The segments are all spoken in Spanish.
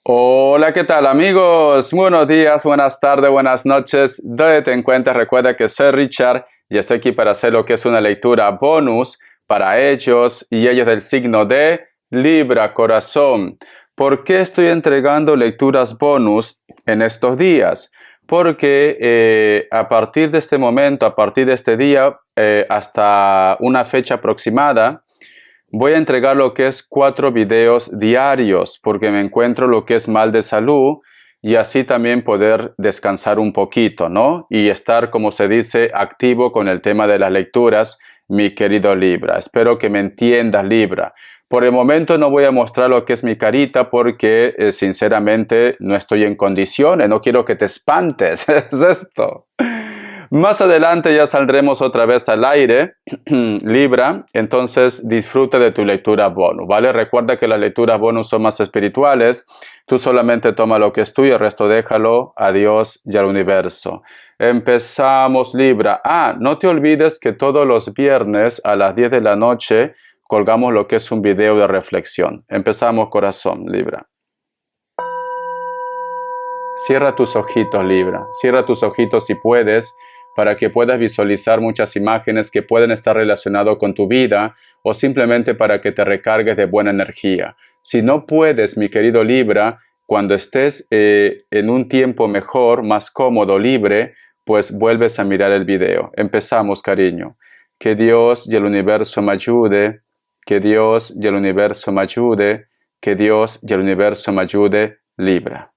Hola, ¿qué tal amigos? Buenos días, buenas tardes, buenas noches. Donde te encuentras, recuerda que soy Richard y estoy aquí para hacer lo que es una lectura bonus para ellos y ellas del signo de Libra, corazón. ¿Por qué estoy entregando lecturas bonus en estos días? Porque a partir de este momento, a partir de este día, hasta una fecha aproximada, voy a entregar lo que es 4 videos diarios porque me encuentro lo que es mal de salud y así también poder descansar un poquito, ¿no? Y estar, como se dice, activo con el tema de las lecturas, mi querido Libra. Espero que me entiendas, Libra. Por el momento no voy a mostrar lo que es mi carita porque sinceramente no estoy en condiciones, no quiero que te espantes, es esto. Más adelante ya saldremos otra vez al aire, Libra, entonces disfruta de tu lectura bonus, ¿vale? Recuerda que las lecturas bonus son más espirituales, tú solamente toma lo que es tuyo, el resto déjalo a Dios y al universo. Empezamos, Libra. No te olvides que todos los viernes a las 10 de la noche colgamos lo que es un video de reflexión. Empezamos, corazón, Libra. Cierra tus ojitos, Libra. Cierra tus ojitos si puedes, para que puedas visualizar muchas imágenes que pueden estar relacionadas con tu vida o simplemente para que te recargues de buena energía. Si no puedes, mi querido Libra, cuando estés en un tiempo mejor, más cómodo, libre, pues vuelves a mirar el video. Empezamos, cariño. Que Dios y el universo me ayude, que Dios y el universo me ayude, que Dios y el universo me ayude, Libra.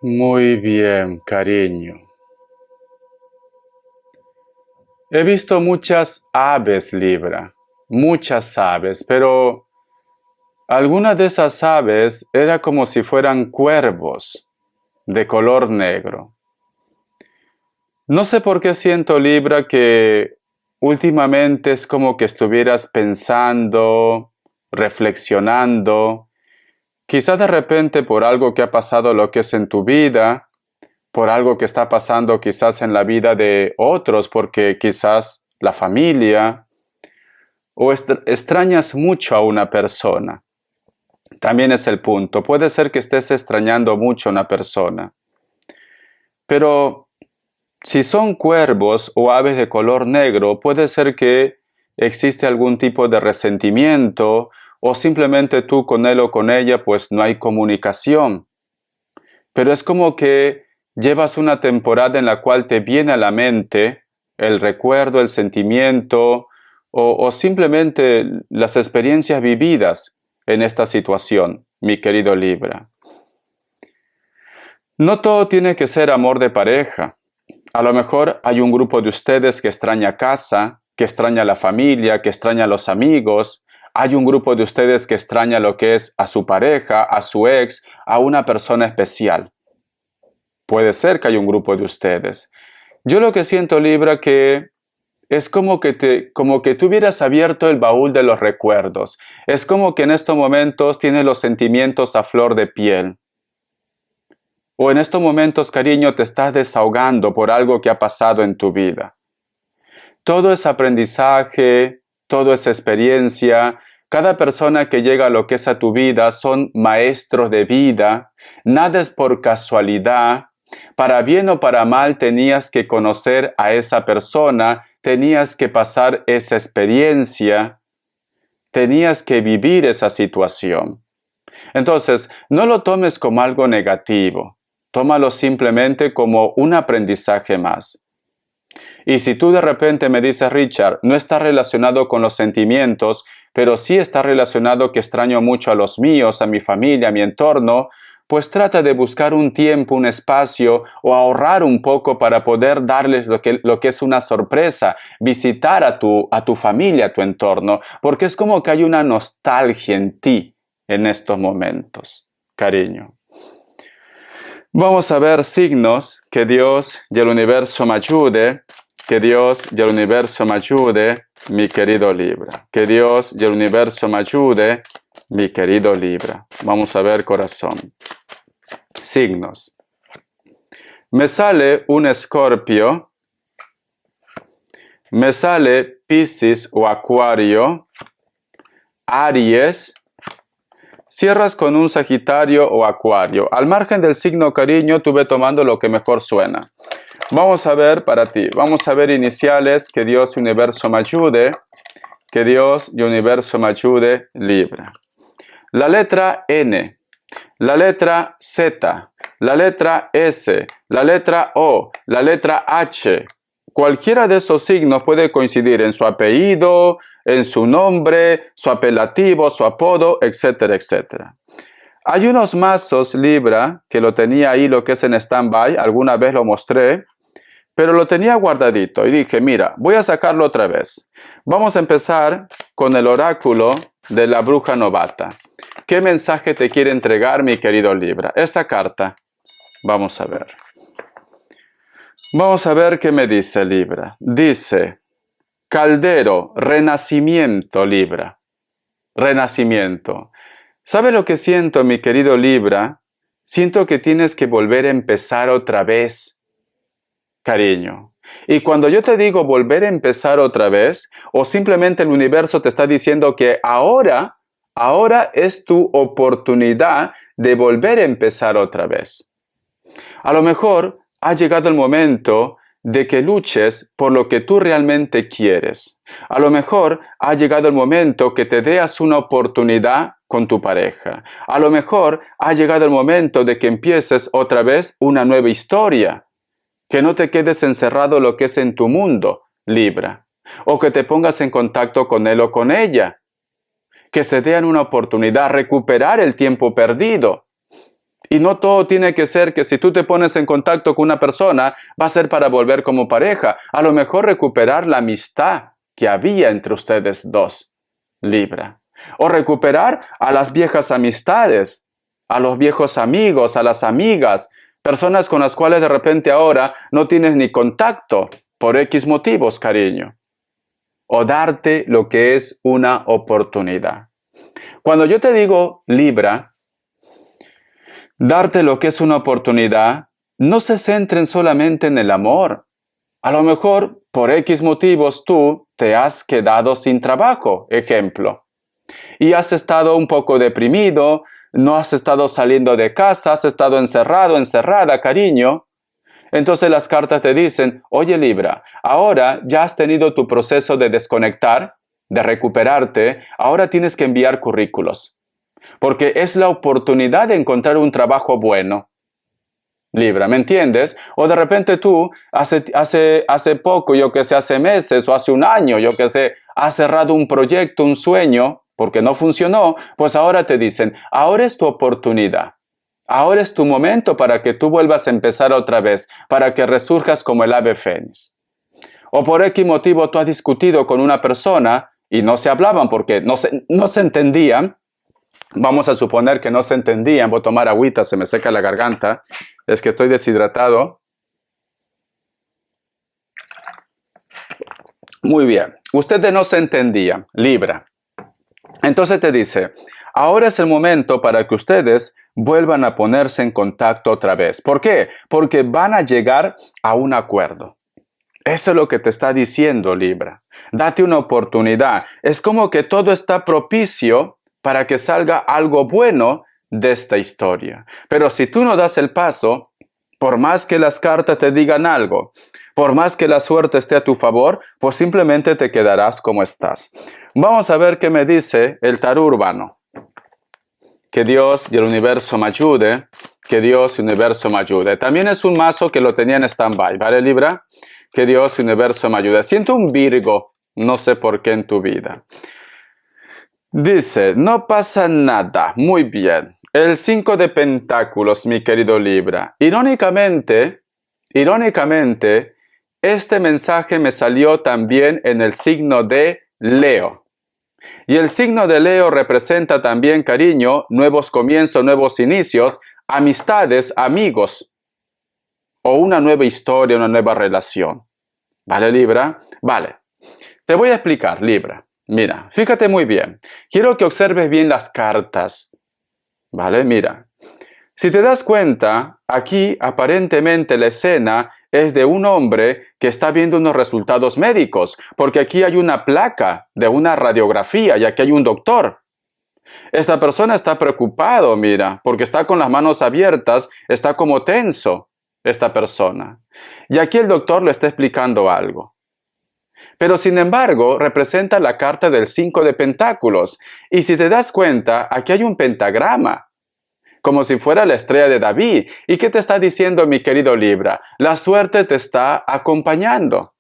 Muy bien, cariño. He visto muchas aves, Libra, muchas aves, pero algunas de esas aves era como si fueran cuervos de color negro. No sé por qué siento, Libra, que últimamente es como que estuvieras pensando, reflexionando, quizás de repente por algo que ha pasado lo que es en tu vida, por algo que está pasando quizás en la vida de otros, porque quizás la familia, o extrañas mucho a una persona. También es el punto. Puede ser que estés extrañando mucho a una persona. Pero si son cuervos o aves de color negro, puede ser que existe algún tipo de resentimiento o simplemente tú con él o con ella pues no hay comunicación. Pero es como que llevas una temporada en la cual te viene a la mente el recuerdo, el sentimiento o simplemente las experiencias vividas en esta situación, mi querido Libra. No todo tiene que ser amor de pareja. A lo mejor hay un grupo de ustedes que extraña casa, que extraña la familia, que extraña a los amigos. Hay un grupo de ustedes que extraña lo que es a su pareja, a su ex, a una persona especial. Puede ser que haya un grupo de ustedes. Yo lo que siento, Libra, que es como que tú hubieras abierto el baúl de los recuerdos. Es como que en estos momentos tienes los sentimientos a flor de piel. O en estos momentos, cariño, te estás desahogando por algo que ha pasado en tu vida. Todo es aprendizaje, todo es experiencia. Cada persona que llega a lo que es a tu vida son maestros de vida. Nada es por casualidad. Para bien o para mal tenías que conocer a esa persona, tenías que pasar esa experiencia, tenías que vivir esa situación. Entonces, no lo tomes como algo negativo, tómalo simplemente como un aprendizaje más. Y si tú de repente me dices, Richard, no está relacionado con los sentimientos, pero sí está relacionado que extraño mucho a los míos, a mi familia, a mi entorno, pues trata de buscar un tiempo, un espacio o ahorrar un poco para poder darles lo que es una sorpresa, visitar a tu familia, a tu entorno, porque es como que hay una nostalgia en ti en estos momentos, cariño. Vamos a ver signos. Que Dios y el universo me ayude. Que Dios y el universo me ayude, mi querido Libra. Que Dios y el universo me ayude, mi querido Libra. Vamos a ver, corazón. Signos. Me sale un Escorpio. Me sale Piscis o Acuario. Aries. Cierras con un Sagitario o Acuario. Al margen del signo, cariño, tú ve tomando lo que mejor suena. Vamos a ver para ti. Vamos a ver iniciales. Que Dios y universo me ayude. Que Dios y universo me ayude, Libra. La letra N. La letra Z. La letra S. La letra O. La letra H. Cualquiera de esos signos puede coincidir en su apellido, en su nombre, su apelativo, su apodo, etcétera, etcétera. Hay unos mazos Libra, que lo tenía ahí, lo que es en stand-by, alguna vez lo mostré, pero lo tenía guardadito y dije, mira, voy a sacarlo otra vez. Vamos a empezar con el oráculo de la bruja novata. ¿Qué mensaje te quiere entregar, mi querido Libra? Esta carta, vamos a ver. Vamos a ver qué me dice Libra. Dice, caldero, renacimiento, Libra. Renacimiento. ¿Sabe lo que siento, mi querido Libra? Siento que tienes que volver a empezar otra vez, cariño. Y cuando yo te digo volver a empezar otra vez, o simplemente el universo te está diciendo que ahora es tu oportunidad de volver a empezar otra vez. A lo mejor ha llegado el momento de que luches por lo que tú realmente quieres. A lo mejor ha llegado el momento que te deas una oportunidad con tu pareja. A lo mejor ha llegado el momento de que empieces otra vez una nueva historia. Que no te quedes encerrado lo que es en tu mundo, Libra. O que te pongas en contacto con él o con ella. Que se den una oportunidad, recuperar el tiempo perdido. Y no todo tiene que ser que si tú te pones en contacto con una persona, va a ser para volver como pareja. A lo mejor recuperar la amistad que había entre ustedes dos, Libra. O recuperar a las viejas amistades, a los viejos amigos, a las amigas, personas con las cuales de repente ahora no tienes ni contacto por X motivos, cariño. O darte lo que es una oportunidad. Cuando yo te digo, Libra, darte lo que es una oportunidad, no se centren solamente en el amor. A lo mejor, por X motivos, tú te has quedado sin trabajo, ejemplo. Y has estado un poco deprimido, no has estado saliendo de casa, has estado encerrado, encerrada, cariño. Entonces las cartas te dicen, oye Libra, ahora ya has tenido tu proceso de desconectar, de recuperarte, ahora tienes que enviar currículos. Porque es la oportunidad de encontrar un trabajo bueno. Libra, ¿me entiendes? O de repente tú, hace poco, yo que sé, hace meses o hace un año, yo que sé, has cerrado un proyecto, un sueño, porque no funcionó, pues ahora te dicen, ahora es tu oportunidad. Ahora es tu momento para que tú vuelvas a empezar otra vez, para que resurjas como el ave fénix. O por X motivo tú has discutido con una persona y no se hablaban porque no se entendían. Vamos a suponer que no se entendían. Voy a tomar agüita, se me seca la garganta. Es que estoy deshidratado. Muy bien. Ustedes no se entendían, Libra. Entonces te dice, ahora es el momento para que ustedes vuelvan a ponerse en contacto otra vez. ¿Por qué? Porque van a llegar a un acuerdo. Eso es lo que te está diciendo Libra. Date una oportunidad. Es como que todo está propicio para que salga algo bueno de esta historia. Pero si tú no das el paso, por más que las cartas te digan algo, por más que la suerte esté a tu favor, pues simplemente te quedarás como estás. Vamos a ver qué me dice el tarot urbano. Que Dios y el universo me ayude. Que Dios y el universo me ayude. También es un mazo que lo tenía en stand-by, ¿vale, Libra? Que Dios y el universo me ayude. Siento un Virgo, no sé por qué en tu vida. Dice, no pasa nada. Muy bien. El 5 de pentáculos, mi querido Libra. Irónicamente, este mensaje me salió también en el signo de Leo. Y el signo de Leo representa también cariño, nuevos comienzos, nuevos inicios, amistades, amigos, o una nueva historia, una nueva relación. ¿Vale, Libra? Vale. Te voy a explicar, Libra. Mira, fíjate muy bien. Quiero que observes bien las cartas. ¿Vale? Mira. Si te das cuenta, aquí aparentemente la escena es de un hombre que está viendo unos resultados médicos, porque aquí hay una placa de una radiografía y aquí hay un doctor. Esta persona está preocupado, mira, porque está con las manos abiertas, está como tenso, esta persona. Y aquí el doctor le está explicando algo. Pero sin embargo, representa la carta del 5 de pentáculos. Y si te das cuenta, aquí hay un pentagrama, como si fuera la estrella de David. ¿Y qué te está diciendo, mi querido Libra? La suerte te está acompañando.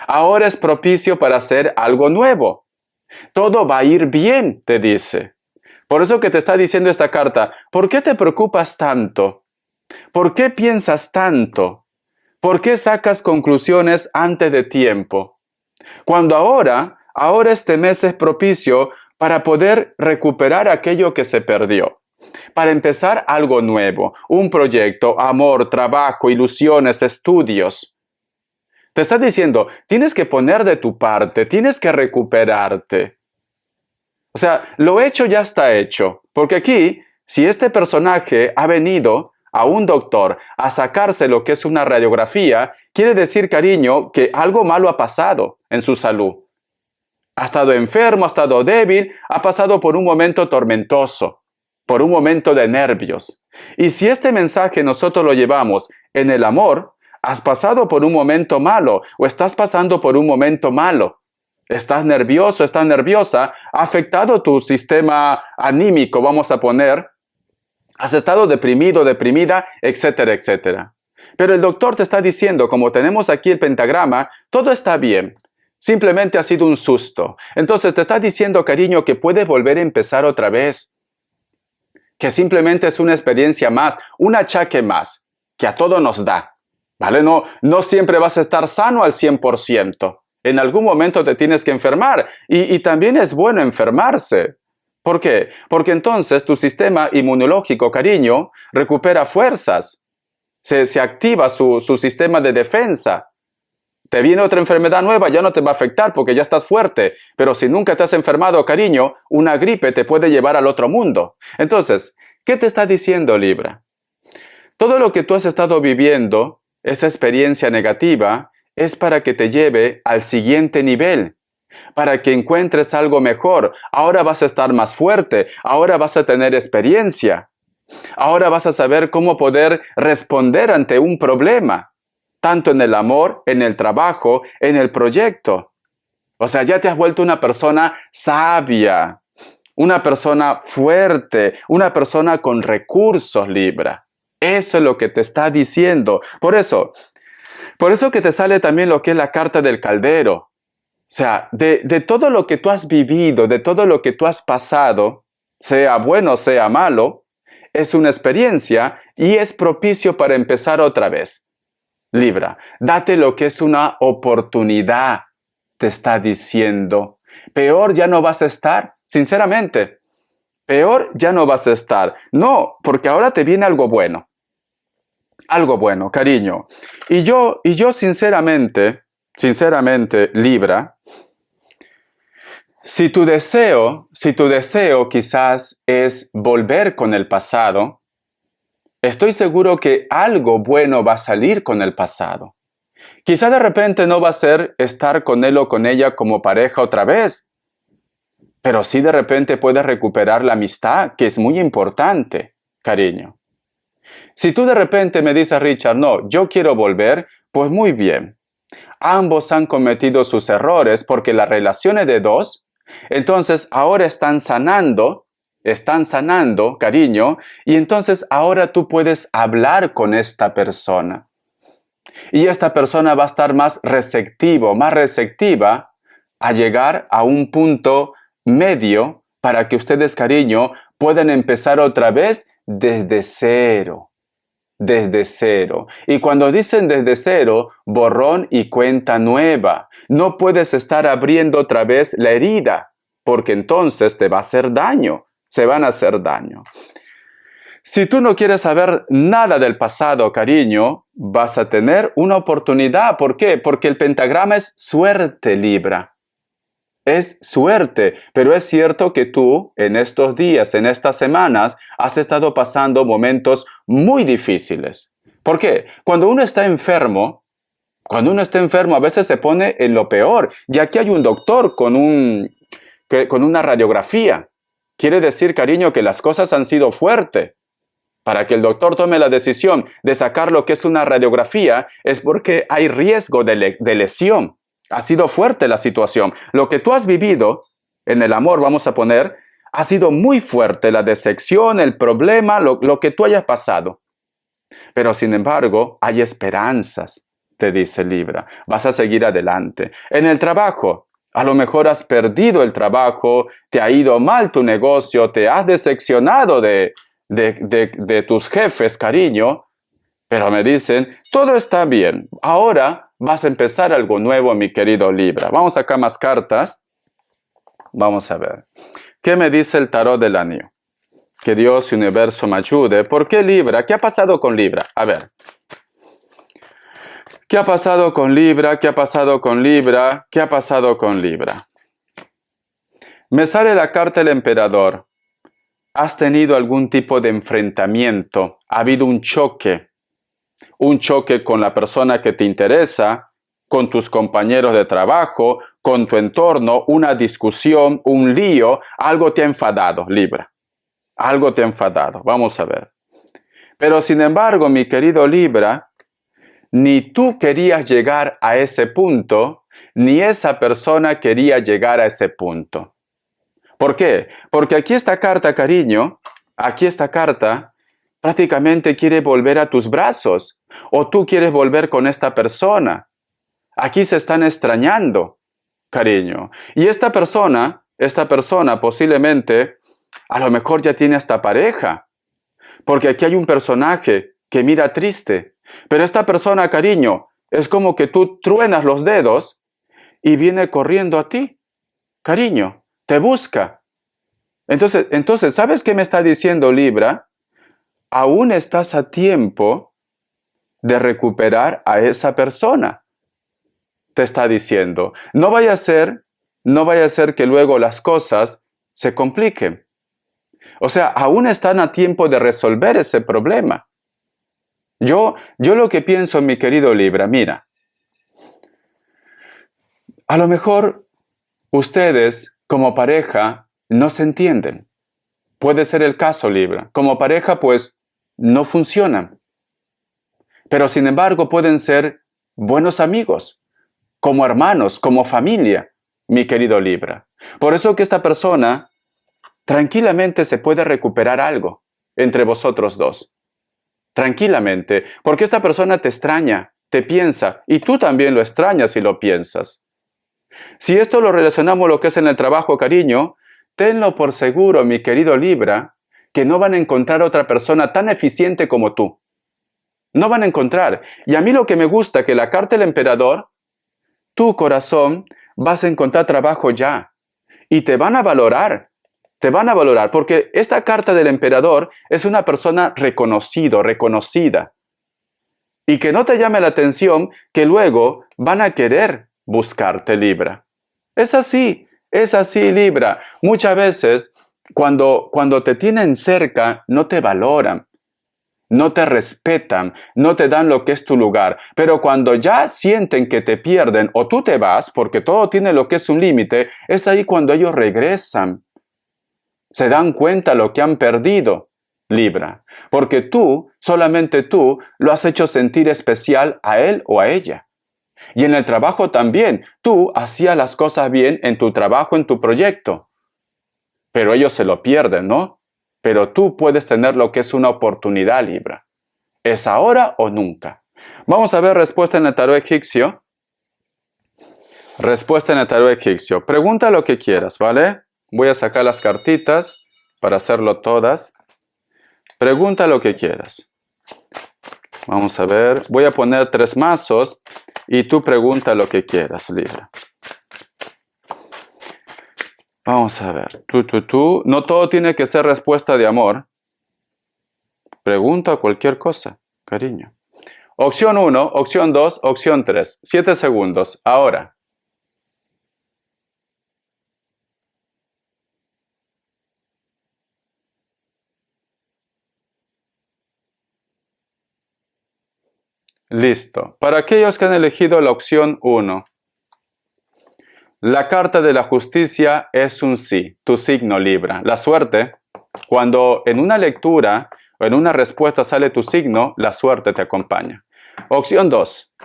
Ahora es propicio para hacer algo nuevo. Todo va a ir bien, te dice. Por eso que te está diciendo esta carta, ¿por qué te preocupas tanto? ¿Por qué piensas tanto? ¿Por qué sacas conclusiones antes de tiempo? Cuando ahora este mes es propicio para poder recuperar aquello que se perdió. Para empezar algo nuevo, un proyecto, amor, trabajo, ilusiones, estudios. Te está diciendo, tienes que poner de tu parte, tienes que recuperarte. O sea, lo hecho ya está hecho. Porque aquí, si este personaje ha venido a un doctor a sacarse lo que es una radiografía, quiere decir, cariño, que algo malo ha pasado en su salud. Ha estado enfermo, ha estado débil, ha pasado por un momento tormentoso, por un momento de nervios. Y si este mensaje nosotros lo llevamos en el amor, has pasado por un momento malo o estás pasando por un momento malo. Estás nervioso, estás nerviosa, ha afectado tu sistema anímico, vamos a poner. Has estado deprimido, deprimida, etcétera, etcétera. Pero el doctor te está diciendo, como tenemos aquí el pentagrama, todo está bien. Simplemente ha sido un susto. Entonces te está diciendo, cariño, que puedes volver a empezar otra vez. Que simplemente es una experiencia más, un achaque más, que a todo nos da. ¿Vale? No siempre vas a estar sano al 100%. En algún momento te tienes que enfermar. Y también es bueno enfermarse. ¿Por qué? Porque entonces tu sistema inmunológico, cariño, recupera fuerzas. Se activa su sistema de defensa. Te viene otra enfermedad nueva, ya no te va a afectar porque ya estás fuerte. Pero si nunca te has enfermado, cariño, una gripe te puede llevar al otro mundo. Entonces, ¿qué te está diciendo, Libra? Todo lo que tú has estado viviendo, esa experiencia negativa, es para que te lleve al siguiente nivel. Para que encuentres algo mejor. Ahora vas a estar más fuerte. Ahora vas a tener experiencia. Ahora vas a saber cómo poder responder ante un problema. Tanto en el amor, en el trabajo, en el proyecto. O sea, ya te has vuelto una persona sabia. Una persona fuerte. Una persona con recursos, Libra. Eso es lo que te está diciendo. Por eso que te sale también lo que es la carta del caldero. O sea, de todo lo que tú has vivido, de todo lo que tú has pasado, sea bueno, sea malo, es una experiencia y es propicio para empezar otra vez. Libra, date lo que es una oportunidad, te está diciendo. Peor ya no vas a estar, sinceramente. Peor ya no vas a estar. No, porque ahora te viene algo bueno. Algo bueno, cariño. Y yo sinceramente, Libra, si tu deseo quizás es volver con el pasado, estoy seguro que algo bueno va a salir con el pasado. Quizá de repente no va a ser estar con él o con ella como pareja otra vez, pero sí de repente puedes recuperar la amistad, que es muy importante, cariño. Si tú de repente me dices, Richard, no, yo quiero volver, pues muy bien. Ambos han cometido sus errores porque la relación es de dos, entonces ahora están sanando, cariño, y entonces ahora tú puedes hablar con esta persona. Y esta persona va a estar más receptiva a llegar a un punto medio para que ustedes, cariño, puedan empezar otra vez desde cero. Desde cero. Y cuando dicen desde cero, borrón y cuenta nueva. No puedes estar abriendo otra vez la herida, porque entonces te va a hacer daño. Se van a hacer daño. Si tú no quieres saber nada del pasado, cariño, vas a tener una oportunidad. ¿Por qué? Porque el pentagrama es suerte, Libra. Es suerte, pero es cierto que tú en estos días, en estas semanas, has estado pasando momentos muy difíciles. ¿Por qué? Cuando uno está enfermo a veces se pone en lo peor. Y aquí hay un doctor con una radiografía. Quiere decir, cariño, que las cosas han sido fuertes. Para que el doctor tome la decisión de sacar lo que es una radiografía es porque hay riesgo de lesión. Ha sido fuerte la situación. Lo que tú has vivido en el amor, vamos a poner, ha sido muy fuerte. La decepción, el problema, lo que tú hayas pasado. Pero sin embargo, hay esperanzas, te dice Libra. Vas a seguir adelante. En el trabajo, a lo mejor has perdido el trabajo, te ha ido mal tu negocio, te has decepcionado de tus jefes, cariño, pero me dicen, todo está bien. Ahora vas a empezar algo nuevo, mi querido Libra. Vamos acá más cartas. Vamos a ver. ¿Qué me dice el tarot del anillo? Que Dios y universo me ayude. ¿Por qué Libra? ¿Qué ha pasado con Libra? A ver. ¿Qué ha pasado con Libra? ¿Qué ha pasado con Libra? ¿Qué ha pasado con Libra? Me sale la carta del emperador. ¿Has tenido algún tipo de enfrentamiento? ¿Ha habido un choque? Un choque con la persona que te interesa, con tus compañeros de trabajo, con tu entorno, una discusión, un lío, algo te ha enfadado, Libra. Algo te ha enfadado. Vamos a ver. Pero sin embargo, mi querido Libra, ni tú querías llegar a ese punto, ni esa persona quería llegar a ese punto. ¿Por qué? Porque aquí esta carta, cariño, aquí esta carta prácticamente quiere volver a tus brazos, o tú quieres volver con esta persona. Aquí se están extrañando, cariño. Y esta persona posiblemente, a lo mejor ya tiene hasta pareja, porque aquí hay un personaje que mira triste. Pero esta persona, cariño, es como que tú truenas los dedos y viene corriendo a ti, cariño. Te busca. Entonces, ¿sabes qué me está diciendo Libra? Aún estás a tiempo de recuperar a esa persona. Te está diciendo. No vaya a ser que luego las cosas se compliquen. O sea, aún están a tiempo de resolver ese problema. Yo lo que pienso, mi querido Libra, mira. A lo mejor ustedes, como pareja, no se entienden. Puede ser el caso, Libra. Como pareja, pues, no funcionan. Pero sin embargo, pueden ser buenos amigos, como hermanos, como familia, mi querido Libra. Por eso que esta persona tranquilamente se puede recuperar algo entre vosotros dos. Tranquilamente, porque esta persona te extraña, te piensa, y tú también lo extrañas y lo piensas. Si esto lo relacionamos lo que es en el trabajo, cariño, tenlo por seguro, mi querido Libra, que no van a encontrar otra persona tan eficiente como tú. No van a encontrar. Y a mí lo que me gusta que la carta del emperador, tu corazón, vas a encontrar trabajo ya. Y te van a valorar. Te van a valorar porque esta carta del emperador es una persona reconocida. Y que no te llame la atención que luego van a querer buscarte, Libra. Es así, Libra. Muchas veces cuando te tienen cerca no te valoran. no te respetan, no te dan lo que es tu lugar. Pero cuando ya sienten que te pierden o tú te vas, porque todo tiene lo que es un límite, es ahí cuando ellos regresan. Se dan cuenta lo que han perdido, Libra. Porque tú, solamente tú, lo has hecho sentir especial a él o a ella. Y en el trabajo también, tú hacías las cosas bien en tu trabajo, en tu proyecto. Pero ellos se lo pierden, ¿no? Pero tú puedes tener lo que es una oportunidad, Libra. ¿Es ahora o nunca? Vamos a ver respuesta en el tarot egipcio. Respuesta en el tarot egipcio. Pregunta lo que quieras, ¿vale? Voy a sacar las cartitas para hacerlo todas. Pregunta lo que quieras. Vamos a ver. Voy a poner 3 mazos y tú pregunta lo que quieras, Libra. Vamos a ver. Tú. No todo tiene que ser respuesta de amor. Pregunta cualquier cosa, cariño. Opción 1, opción 2, opción 3. 7 segundos. Ahora. Listo. Para aquellos que han elegido la opción 1, la carta de la justicia es un sí, tu signo Libra. La suerte, cuando en una lectura o en una respuesta sale tu signo, la suerte te acompaña. Opción 2,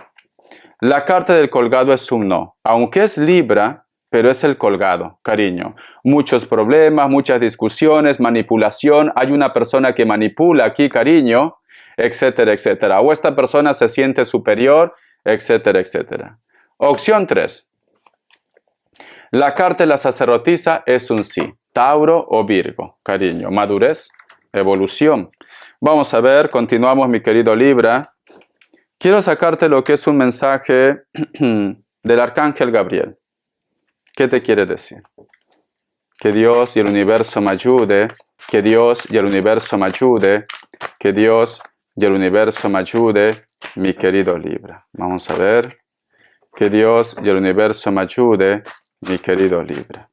la carta del colgado es un no. Aunque es Libra, pero es el colgado, cariño. Muchos problemas, muchas discusiones, manipulación. Hay una persona que manipula aquí, cariño, etcétera, etcétera. O esta persona se siente superior, etcétera, etcétera. Opción 3. La carta de la sacerdotisa es un sí. Tauro o Virgo, cariño. Madurez, evolución. Vamos a ver, continuamos, mi querido Libra. Quiero sacarte lo que es un mensaje del Arcángel Gabriel. ¿Qué te quiere decir? Que Dios y el universo me ayude. Que Dios y el universo me ayude. Que Dios y el universo me ayude, mi querido Libra. Vamos a ver. Que Dios y el universo me ayude, mi querido Libra.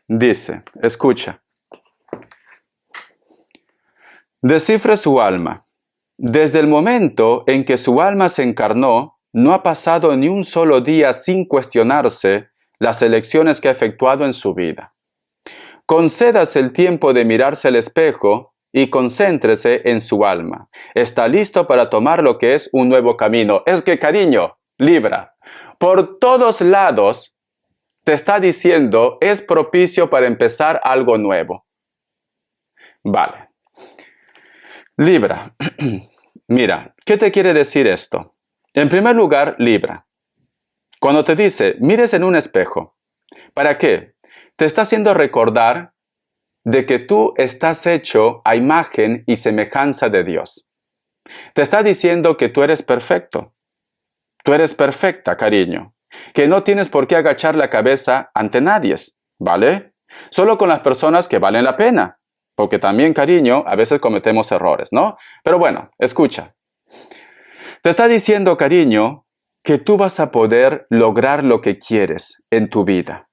Dice, escucha. Descifre su alma. Desde el momento en que su alma se encarnó, no ha pasado ni un solo día sin cuestionarse las elecciones que ha efectuado en su vida. Concédase el tiempo de mirarse al espejo y concéntrese en su alma. Está listo para tomar lo que es un nuevo camino. Es que, cariño, Libra, por todos lados te está diciendo, es propicio para empezar algo nuevo. Vale. Libra, mira, ¿qué te quiere decir esto? En primer lugar, Libra, cuando te dice, mires en un espejo, ¿para qué? Te está haciendo recordar de que tú estás hecho a imagen y semejanza de Dios. Te está diciendo que tú eres perfecto. Tú eres perfecta, cariño. Que no tienes por qué agachar la cabeza ante nadie, ¿vale? Solo con las personas que valen la pena. Porque también, cariño, a veces cometemos errores, ¿no? Pero bueno, escucha. Te está diciendo, cariño, que tú vas a poder lograr lo que quieres en tu vida.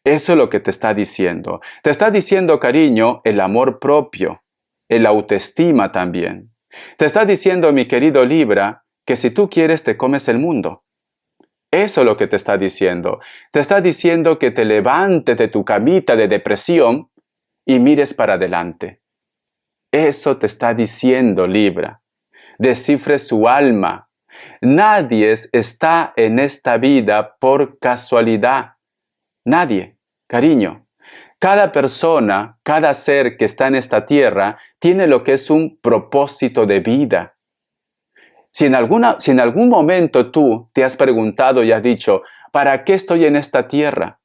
Eso es lo que te está diciendo. Te está diciendo, cariño, el amor propio, el autoestima también. Te está diciendo, mi querido Libra, que si tú quieres te comes el mundo. Eso es lo que te está diciendo. Te está diciendo que te levantes de tu camita de depresión y mires para adelante. Eso te está diciendo, Libra. Descifre su alma. Nadie está en esta vida por casualidad. Nadie, cariño. Cada persona, cada ser que está en esta tierra tiene lo que es un propósito de vida. Si en algún momento tú te has preguntado y has dicho, ¿para qué estoy en esta tierra?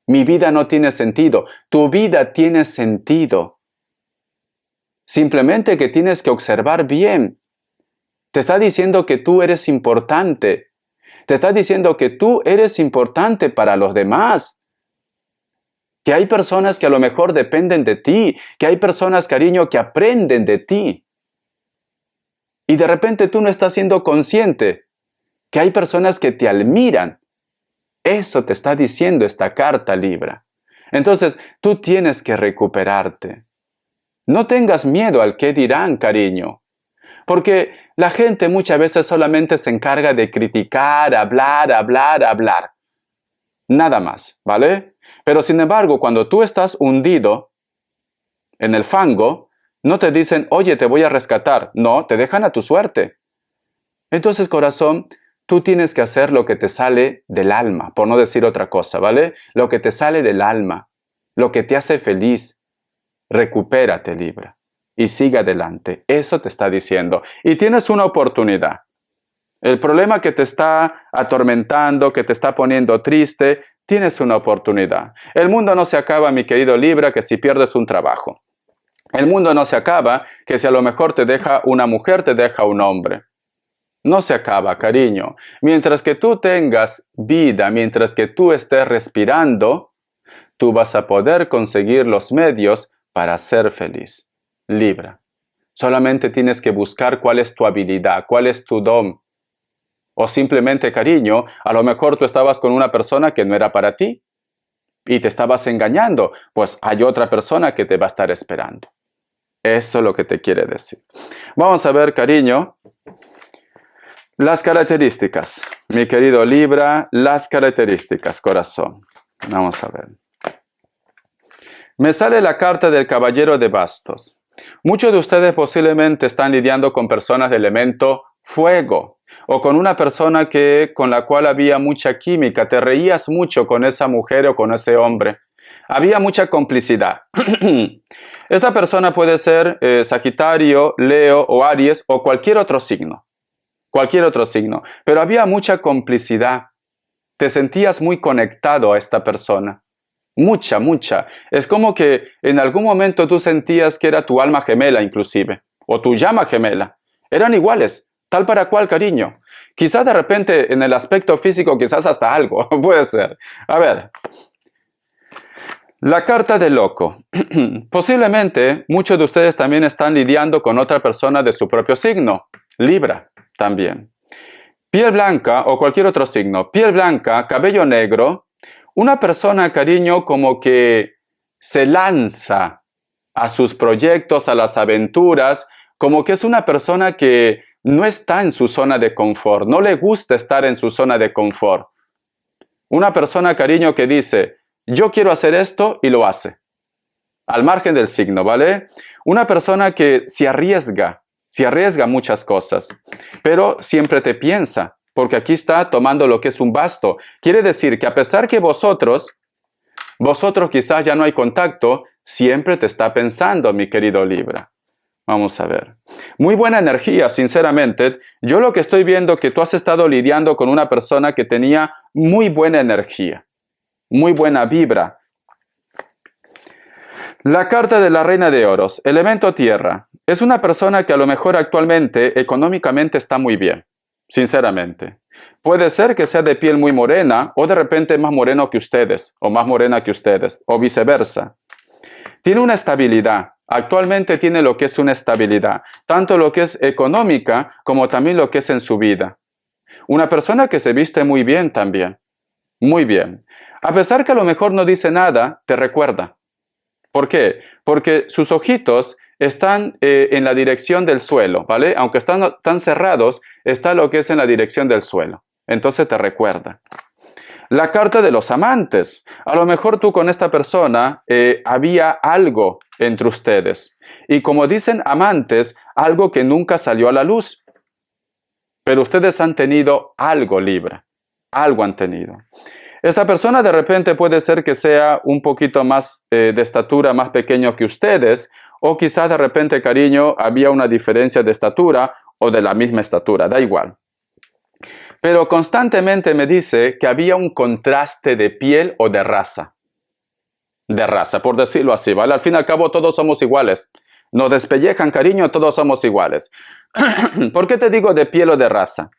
Mi vida no tiene sentido. Tu vida tiene sentido. Simplemente que tienes que observar bien. Te está diciendo que tú eres importante. Te está diciendo que tú eres importante para los demás. Que hay personas que a lo mejor dependen de ti. Que hay personas, cariño, que aprenden de ti. Y de repente tú no estás siendo consciente que hay personas que te admiran. Eso te está diciendo esta carta, Libra. Entonces, tú tienes que recuperarte. No tengas miedo al qué dirán, cariño. Porque la gente muchas veces solamente se encarga de criticar, hablar. Nada más, ¿vale? Pero sin embargo, cuando tú estás hundido en el fango, no te dicen, oye, te voy a rescatar. No, te dejan a tu suerte. Entonces, corazón, tú tienes que hacer lo que te sale del alma, por no decir otra cosa, ¿vale? Lo que te sale del alma, lo que te hace feliz. Recupérate, Libra, y sigue adelante. Eso te está diciendo. Y tienes una oportunidad. El problema que te está atormentando, que te está poniendo triste, tienes una oportunidad. El mundo no se acaba, mi querido Libra, que si pierdes un trabajo. El mundo no se acaba, que si a lo mejor te deja una mujer, te deja un hombre. No se acaba, cariño. Mientras que tú tengas vida, mientras que tú estés respirando, tú vas a poder conseguir los medios para ser feliz. Libra. Solamente tienes que buscar cuál es tu habilidad, cuál es tu don. O simplemente, cariño, a lo mejor tú estabas con una persona que no era para ti y te estabas engañando, pues hay otra persona que te va a estar esperando. Eso es lo que te quiere decir. Vamos a ver, cariño, las características. Mi querido Libra, las características, corazón. Vamos a ver. Me sale la carta del Caballero de Bastos. Muchos de ustedes posiblemente están lidiando con personas de elemento fuego o con una persona con la cual había mucha química. Te reías mucho con esa mujer o con ese hombre. Había mucha complicidad. Esta persona puede ser Sagitario, Leo o Aries o cualquier otro signo. Cualquier otro signo. Pero había mucha complicidad. Te sentías muy conectado a esta persona. Mucha. Es como que en algún momento tú sentías que era tu alma gemela inclusive, o tu llama gemela. Eran iguales, tal para cual, cariño. Quizás de repente en el aspecto físico, quizás hasta algo, puede ser. A ver, la carta del loco. Posiblemente muchos de ustedes también están lidiando con otra persona de su propio signo, Libra también. Piel blanca o cualquier otro signo, piel blanca, cabello negro. Una persona, cariño, como que se lanza a sus proyectos, a las aventuras, como que es una persona que no está en su zona de confort, no le gusta estar en su zona de confort. Una persona, cariño, que dice, yo quiero hacer esto y lo hace, al margen del signo, ¿vale? Una persona que se arriesga muchas cosas, pero siempre te piensa. Porque aquí está tomando lo que es un basto. Quiere decir que a pesar que vosotros quizás ya no hay contacto, siempre te está pensando, mi querido Libra. Vamos a ver. Muy buena energía, sinceramente. Yo lo que estoy viendo es que tú has estado lidiando con una persona que tenía muy buena energía, muy buena vibra. La carta de la Reina de Oros, elemento tierra. Es una persona que a lo mejor actualmente económicamente está muy bien. Sinceramente. Puede ser que sea de piel muy morena o de repente más moreno que ustedes o más morena que ustedes o viceversa. Tiene una estabilidad. Actualmente tiene lo que es una estabilidad. Tanto lo que es económica como también lo que es en su vida. Una persona que se viste muy bien también. Muy bien. A pesar que a lo mejor no dice nada, te recuerda. ¿Por qué? Porque sus ojitos están en la dirección del suelo, ¿vale? Aunque están cerrados, está lo que es en la dirección del suelo. Entonces te recuerda. La carta de los amantes. A lo mejor tú con esta persona había algo entre ustedes. Y como dicen amantes, algo que nunca salió a la luz. Pero ustedes han tenido algo, Libra. Algo han tenido. Esta persona de repente puede ser que sea un poquito más de estatura, más pequeño que ustedes, o quizás de repente, cariño, había una diferencia de estatura o de la misma estatura, da igual. Pero constantemente me dice que había un contraste de piel o de raza. De raza, por decirlo así, ¿vale? Al fin y al cabo todos somos iguales. Nos despellejan, cariño, todos somos iguales. ¿Por qué te digo de piel o de raza?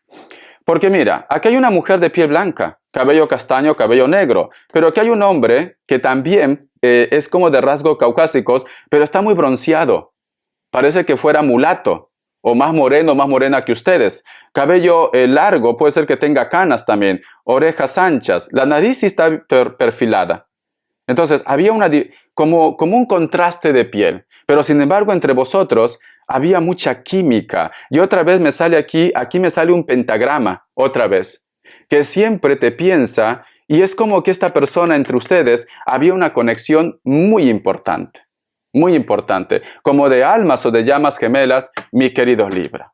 Porque mira, aquí hay una mujer de piel blanca, cabello castaño, cabello negro, pero aquí hay un hombre que también es como de rasgos caucásicos, pero está muy bronceado. Parece que fuera mulato, o más moreno, más morena que ustedes. Cabello largo, puede ser que tenga canas también, orejas anchas, la nariz sí está perfilada. Entonces, había como un contraste de piel. Pero sin embargo, entre vosotros había mucha química. Y otra vez me sale aquí me sale un pentagrama, otra vez, que siempre te piensa, y es como que esta persona entre ustedes había una conexión muy importante, como de almas o de llamas gemelas, mi querido Libra.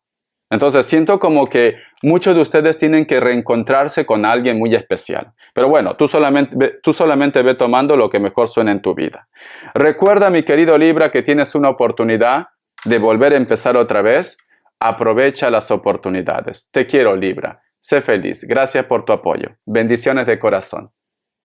Entonces siento como que muchos de ustedes tienen que reencontrarse con alguien muy especial. Pero bueno, tú solamente ve tomando lo que mejor suena en tu vida. Recuerda, mi querido Libra, que tienes una oportunidad de volver a empezar otra vez. Aprovecha las oportunidades. Te quiero, Libra. Sé feliz. Gracias por tu apoyo. Bendiciones de corazón.